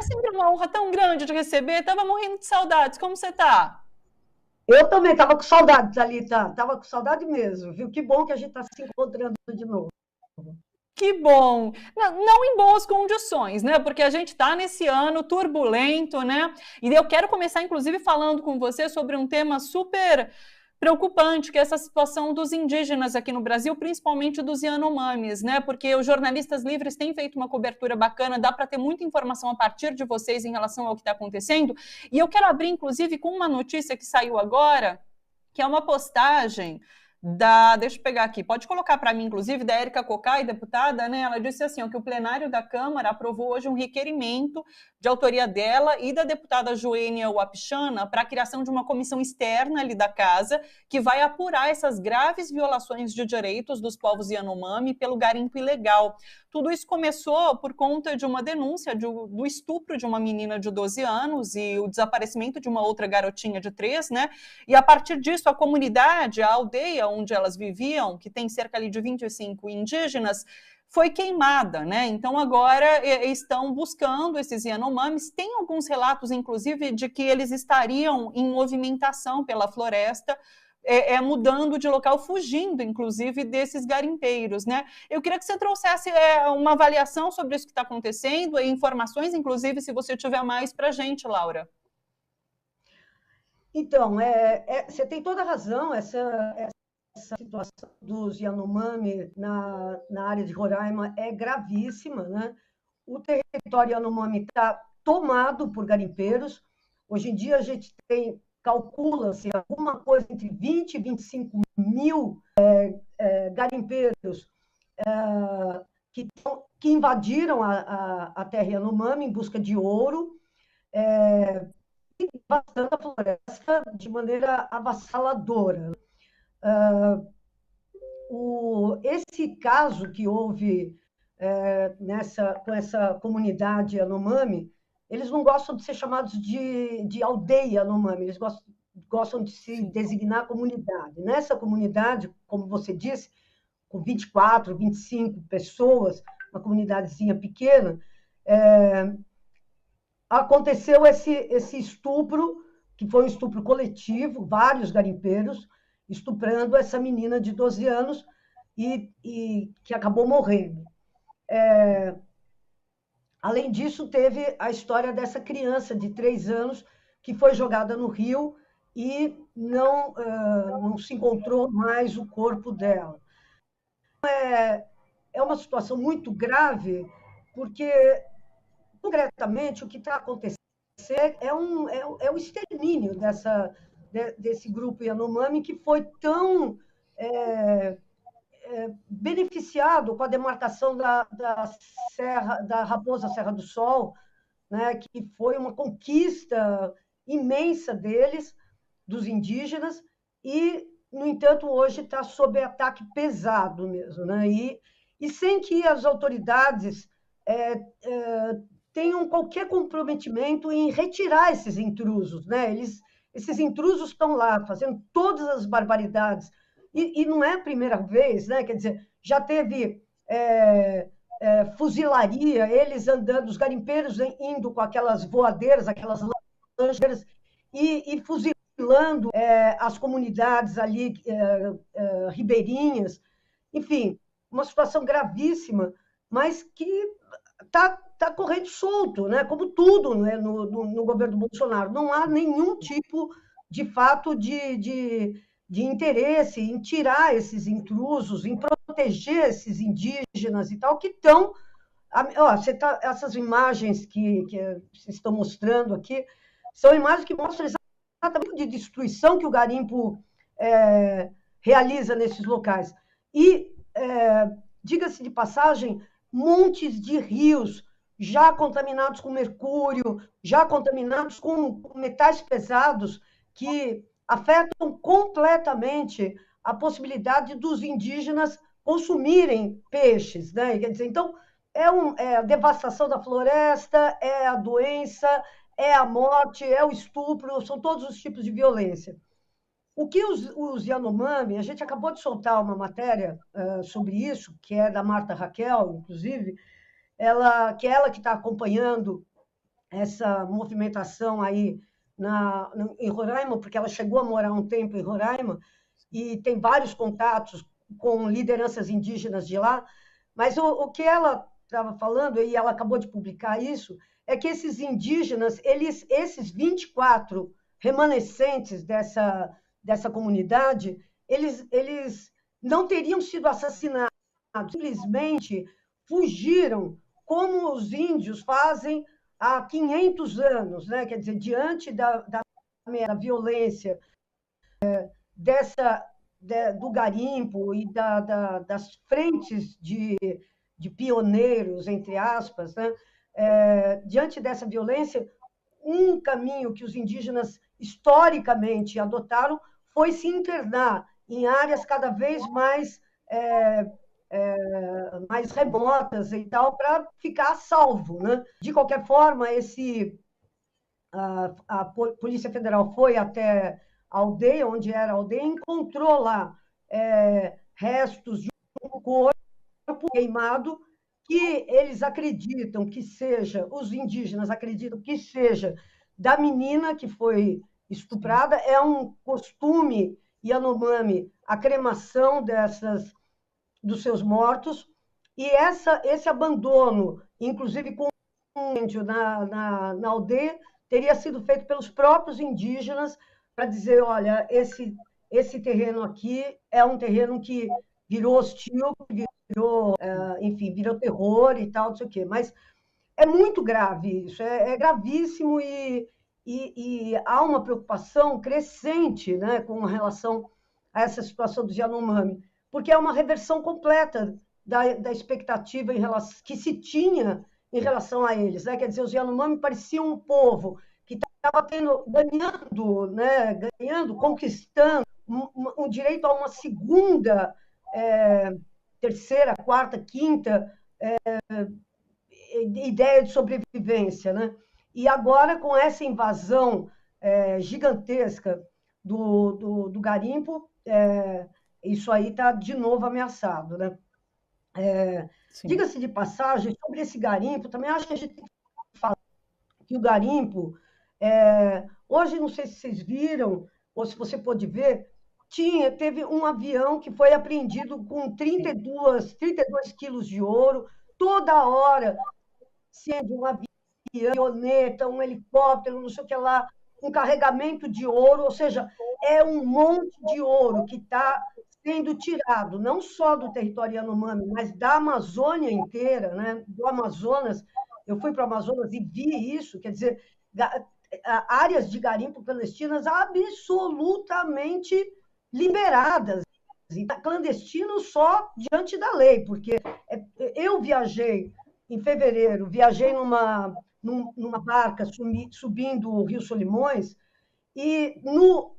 É sempre uma honra tão grande de receber. Tava morrendo de saudades. Como você tá? Eu também estava com saudade, Thalita. Estava com saudade mesmo, viu? Que bom que a gente está se encontrando de novo. Que bom! Não em boas condições, né? Porque a gente está nesse ano turbulento, né? E eu quero começar, inclusive, falando com você sobre um tema super preocupante, que é essa situação dos indígenas aqui no Brasil, principalmente dos Yanomamis, né? Porque os jornalistas livres têm feito uma cobertura bacana, dá para ter muita informação a partir de vocês em relação ao que está acontecendo. E eu quero abrir, inclusive, com uma notícia que saiu agora, que é uma postagem deixa eu pegar aqui, pode colocar para mim, inclusive, da Érica Cocai, deputada, né? Ela disse assim, ó, que o plenário da Câmara aprovou hoje um requerimento de autoria dela e da deputada Joênia Wapichana para a criação de uma comissão externa ali da casa que vai apurar essas graves violações de direitos dos povos Yanomami pelo garimpo ilegal. Tudo isso começou por conta de uma denúncia do estupro de uma menina de 12 anos e o desaparecimento de uma outra garotinha de 3, né? E a partir disso, a comunidade, a aldeia onde elas viviam, que tem cerca ali de 25 indígenas, foi queimada, né? Então agora estão buscando esses Yanomamis. Tem alguns relatos, inclusive, de que eles estariam em movimentação pela floresta, mudando de local, fugindo, inclusive, desses garimpeiros, né? Eu queria que você trouxesse uma avaliação sobre isso que está acontecendo, e informações, inclusive, se você tiver mais para a gente, Laura. Então, você tem toda a razão, essa situação dos Yanomami na área de Roraima é gravíssima, né? O território Yanomami está tomado por garimpeiros. Hoje em dia a gente calcula-se alguma coisa entre 20 e 25 mil garimpeiros que invadiram a terra Yanomami em busca de ouro, devastando a floresta de maneira avassaladora. Esse caso que houve com essa comunidade Yanomami, eles não gostam de ser chamados de aldeia Yanomami, eles gostam de se designar comunidade. Nessa comunidade, como você disse, com 24, 25 pessoas, uma comunidadezinha pequena, aconteceu esse estupro, que foi um estupro coletivo, vários garimpeiros estuprando essa menina de 12 anos e que acabou morrendo. Além disso, teve a história dessa criança de 3 anos que foi jogada no rio e não se encontrou mais o corpo dela. É uma situação muito grave, porque, concretamente, o que está acontecendo é o extermínio desse grupo Yanomami que foi tão beneficiado com a demarcação da Raposa Serra do Sol, né, que foi uma conquista imensa deles, dos indígenas, e, no entanto, hoje está sob ataque pesado mesmo, né? E sem que as autoridades tenham qualquer comprometimento em retirar esses intrusos, né? Esses intrusos estão lá fazendo todas as barbaridades, e não é a primeira vez, né? Quer dizer, já teve fuzilaria, eles andando, os garimpeiros indo com aquelas voadeiras, aquelas lancheiras, e fuzilando as comunidades ali ribeirinhas, enfim, uma situação gravíssima, mas que está correndo solto, né? Como tudo, né? no governo Bolsonaro. Não há nenhum tipo, de fato, de interesse em tirar esses intrusos, em proteger esses indígenas e tal, que estão. Essas imagens que vocês estão mostrando aqui são imagens que mostram exatamente de destruição que o garimpo realiza nesses locais. E, diga-se de passagem, montes de rios já contaminados com mercúrio, já contaminados com metais pesados que afetam completamente a possibilidade dos indígenas consumirem peixes, né? Quer dizer, então, é a devastação da floresta, é a doença, é a morte, é o estupro, são todos os tipos de violência. O que os Yanomami, a gente acabou de soltar uma matéria sobre isso, que é da Marta Raquel, inclusive, que está acompanhando essa movimentação aí em Roraima, porque ela chegou a morar um tempo em Roraima, e tem vários contatos com lideranças indígenas de lá, mas o que ela estava falando, e ela acabou de publicar isso, é que esses indígenas, esses 24 remanescentes dessa comunidade, eles não teriam sido assassinados, simplesmente fugiram, como os índios fazem há 500 anos, né? Quer dizer, diante da violência do garimpo e das frentes de pioneiros, entre aspas, né? Diante dessa violência, um caminho que os indígenas historicamente adotaram foi se internar em áreas cada vez mais remotas e tal, para ficar a salvo, né? De qualquer forma, a Polícia Federal foi até a aldeia, onde era a aldeia, e encontrou lá restos de um corpo queimado, que eles acreditam que seja, os indígenas acreditam que seja da menina que foi estuprada. É um costume Yanomami a cremação dos seus mortos, e esse abandono, inclusive com um índio na aldeia, teria sido feito pelos próprios indígenas para dizer, olha, esse terreno aqui é um terreno que virou hostil, enfim, virou terror e tal, não sei o quê. Mas é muito grave isso, é gravíssimo, e há uma preocupação crescente, né, com relação a essa situação dos Yanomami, porque é uma reversão completa da expectativa que se tinha em relação a eles, né? Quer dizer, os Yanomami pareciam um povo que estava ganhando, né, conquistando um direito a uma segunda, terceira, quarta, quinta ideia de sobrevivência, né? E agora, com essa invasão gigantesca do garimpo, isso aí está de novo ameaçado, né? Diga-se de passagem, sobre esse garimpo, também acho que a gente tem que falar que o garimpo, hoje, não sei se vocês viram, ou se você pôde ver, teve um avião que foi apreendido com 32 quilos de ouro, toda hora, sendo um avião, pioneta, um helicóptero, não sei o que lá, um carregamento de ouro, ou seja, é um monte de ouro que está sendo tirado, não só do território Yanomami, mas da Amazônia inteira, né? Do Amazonas. Eu fui para o Amazonas e vi isso, quer dizer, áreas de garimpo clandestinas absolutamente liberadas, e clandestino só diante da lei, porque eu viajei em fevereiro, viajei numa barca subindo o Rio Solimões, e no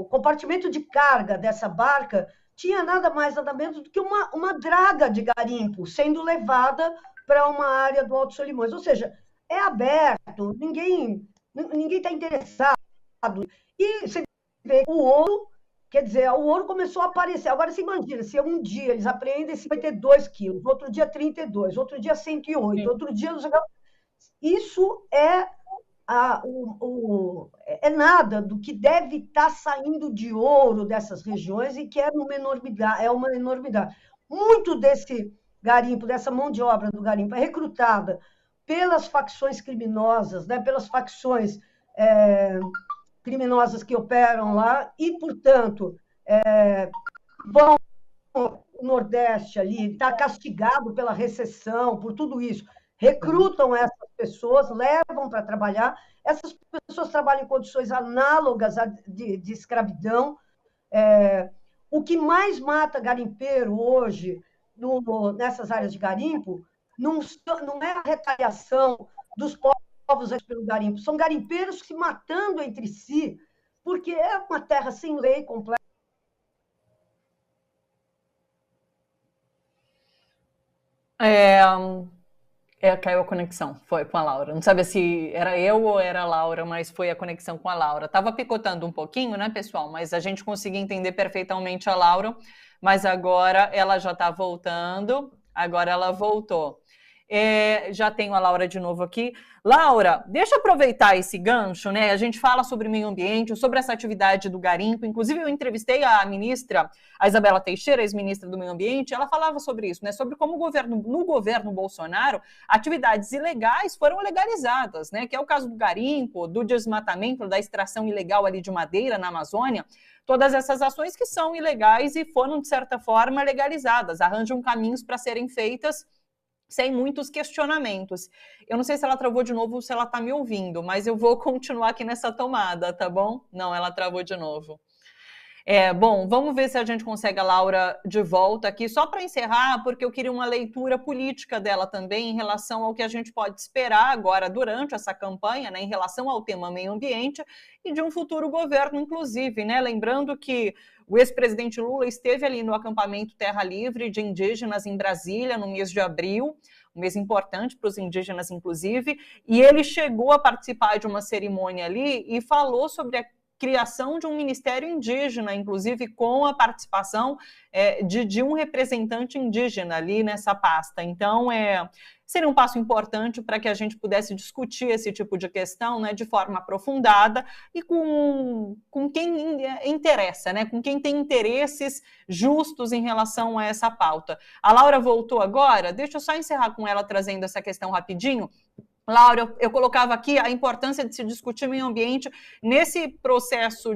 compartimento de carga dessa barca tinha nada mais, nada menos do que uma draga de garimpo sendo levada para uma área do Alto Solimões. Ou seja, é aberto, ninguém está interessado. E você vê o ouro, quer dizer, o ouro começou a aparecer. Agora, você imagina, se um dia eles apreendem 52 quilos, outro dia 32, outro dia 108, outro dia... Isso é nada do que deve estar saindo de ouro dessas regiões, e que é uma enormidade. Muito desse garimpo, dessa mão de obra do garimpo, é recrutada pelas facções criminosas, né, pelas facções criminosas que operam lá, e, portanto, vão no Nordeste ali, está castigado pela recessão, por tudo isso, recrutam essas pessoas, levam para trabalhar, essas pessoas trabalham em condições análogas de escravidão. O que mais mata garimpeiro hoje, nessas áreas de garimpo, não é a retaliação dos povos pelo garimpo, são garimpeiros se matando entre si, porque é uma terra sem lei completa. Caiu a conexão, foi com a Laura. Não sabia se era eu ou era a Laura, mas foi a conexão com a Laura. Tava picotando um pouquinho, né, pessoal? Mas a gente conseguia entender perfeitamente a Laura, mas agora ela já está voltando, agora ela voltou. Já tenho a Laura de novo aqui. Laura, deixa eu aproveitar esse gancho, né? A gente fala sobre meio ambiente, sobre essa atividade do garimpo. Inclusive, eu entrevistei a ministra, a Isabela Teixeira, ex-ministra do Meio Ambiente, ela falava sobre isso, né? Sobre como no governo Bolsonaro, atividades ilegais foram legalizadas, né? Que é o caso do garimpo, do desmatamento, da extração ilegal ali de madeira na Amazônia. Todas essas ações que são ilegais e foram, de certa forma, legalizadas, arranjam caminhos para serem feitas sem muitos questionamentos. Eu não sei se ela travou de novo ou se ela está me ouvindo, mas eu vou continuar aqui nessa tomada, tá bom? Não, ela travou de novo. Bom, vamos ver se a gente consegue a Laura de volta aqui, só para encerrar, porque eu queria uma leitura política dela também em relação ao que a gente pode esperar agora durante essa campanha, né, em relação ao tema meio ambiente e de um futuro governo, inclusive, né? Lembrando que o ex-presidente Lula esteve ali no acampamento Terra Livre de indígenas em Brasília no mês de abril, um mês importante para os indígenas, inclusive, e ele chegou a participar de uma cerimônia ali e falou sobre a criação de um ministério indígena, inclusive com a participação de um representante indígena ali nessa pasta. Então, seria um passo importante para que a gente pudesse discutir esse tipo de questão, né, de forma aprofundada e com quem interessa, né, com quem tem interesses justos em relação a essa pauta. A Laura voltou agora, deixa eu só encerrar com ela trazendo essa questão rapidinho. Laura, eu colocava aqui a importância de se discutir meio ambiente nesse processo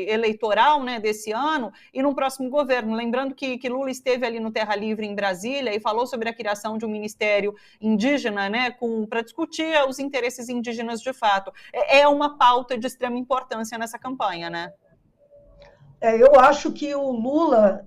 eleitoral, né, desse ano e no próximo governo. Lembrando que Lula esteve ali no Terra Livre em Brasília e falou sobre a criação de um ministério indígena, né, para discutir os interesses indígenas de fato. É uma pauta de extrema importância nessa campanha, né? Eu acho que o Lula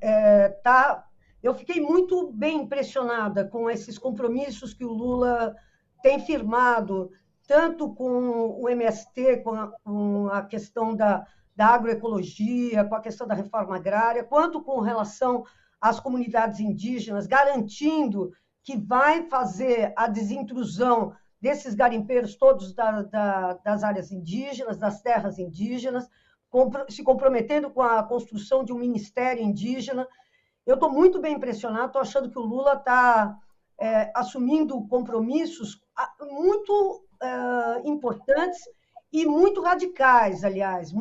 Eu fiquei muito bem impressionada com esses compromissos que o Lula tem firmado, tanto com o MST, com a questão da agroecologia, com a questão da reforma agrária, quanto com relação às comunidades indígenas, garantindo que vai fazer a desintrusão desses garimpeiros todos das áreas indígenas, das terras indígenas, se comprometendo com a construção de um ministério indígena. Eu estou muito bem impressionado, estou achando que o Lula está assumindo compromissos muito importantes e muito radicais, aliás,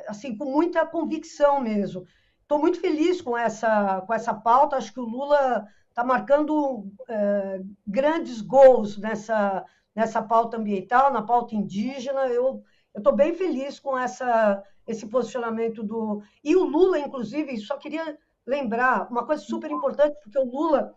assim, com muita convicção mesmo. Estou muito feliz com essa pauta, acho que o Lula está marcando grandes gols nessa pauta ambiental, na pauta indígena. Eu estou bem feliz com esse posicionamento do... E o Lula, inclusive, só queria lembrar uma coisa super importante, porque o Lula,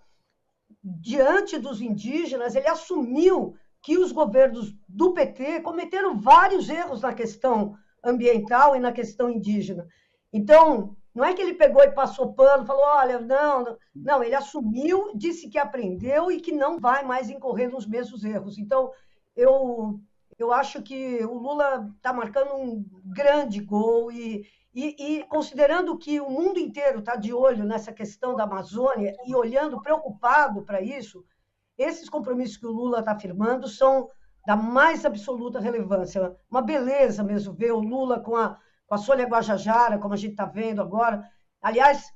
diante dos indígenas, ele assumiu que os governos do PT cometeram vários erros na questão ambiental e na questão indígena. Então, não é que ele pegou e passou pano, falou, olha, não, ele assumiu, disse que aprendeu e que não vai mais incorrer nos mesmos erros. Então, eu acho que o Lula está marcando um grande gol e considerando que o mundo inteiro está de olho nessa questão da Amazônia e olhando preocupado para isso, esses compromissos que o Lula está firmando são da mais absoluta relevância. Uma beleza mesmo ver o Lula com a Sônia Guajajara, como a gente está vendo agora. Aliás,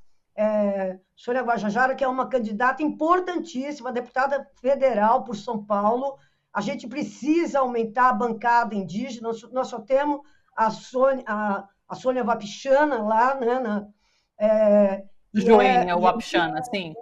Sônia Guajajara, que é uma candidata importantíssima, deputada federal por São Paulo. A gente precisa aumentar a bancada indígena. Nós só temos a Sônia Wapichana lá, né? Joênia Wapichana, sim.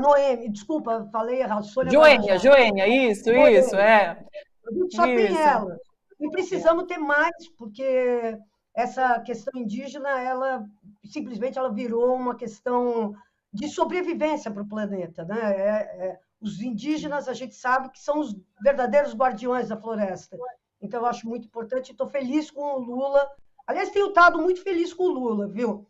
Noemi, desculpa, falei errado. Joênia, isso, A gente só tem ela. E precisamos ter mais, porque essa questão indígena, ela simplesmente virou uma questão de sobrevivência para o planeta, né? Os indígenas, a gente sabe que são os verdadeiros guardiões da floresta. Então, eu acho muito importante. Estou feliz com o Lula. Aliás, tenho estado muito feliz com o Lula, viu?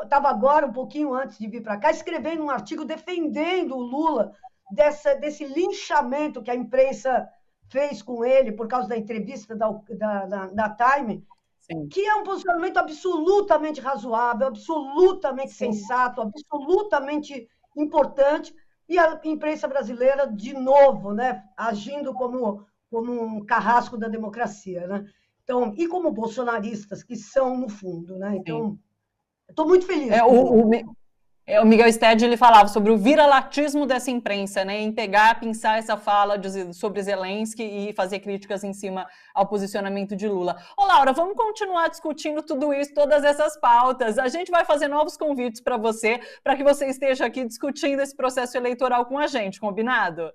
Estava agora, um pouquinho antes de vir para cá, escrevendo um artigo defendendo o Lula desse linchamento que a imprensa fez com ele por causa da entrevista da Time, sim, que é um posicionamento absolutamente razoável, absolutamente sim, sensato, absolutamente importante, e a imprensa brasileira, de novo, né, agindo como um carrasco da democracia, né? Então, e como bolsonaristas, que são, no fundo, né? Então, estou muito feliz. O Miguel Sted, ele falava sobre o viralatismo dessa imprensa, né, em pegar, pensar essa fala sobre Zelensky e fazer críticas em cima ao posicionamento de Lula. Ô, Laura, vamos continuar discutindo tudo isso, todas essas pautas. A gente vai fazer novos convites para que você esteja aqui discutindo esse processo eleitoral com a gente, combinado?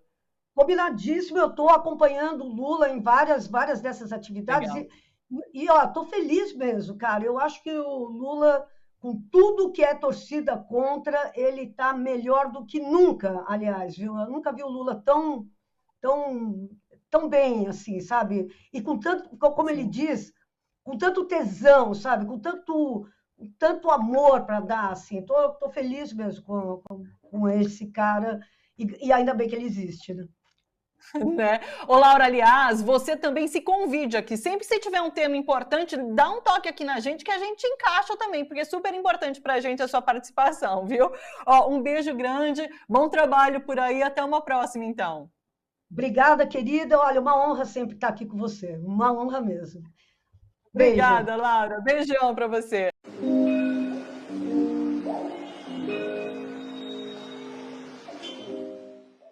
Combinadíssimo, eu estou acompanhando o Lula em várias dessas atividades estou feliz mesmo, cara. Eu acho que o Lula, com tudo que é torcida contra, ele está melhor do que nunca, aliás, viu? Eu nunca vi o Lula tão bem assim, sabe? E com tanto, como ele diz, com tanto tesão, sabe? Com tanto amor para dar, assim. Tô feliz mesmo com esse cara e ainda bem que ele existe, né? Né? Ô, Laura, aliás, você também se convide aqui. Sempre que você tiver um tema importante, dá um toque aqui na gente que a gente encaixa também, porque é super importante para a gente a sua participação, viu? Ó, um beijo grande, bom trabalho por aí, até uma próxima, então. Obrigada, querida. Olha, uma honra sempre estar aqui com você. Uma honra mesmo. Beijo. Obrigada, Laura. Beijão para você.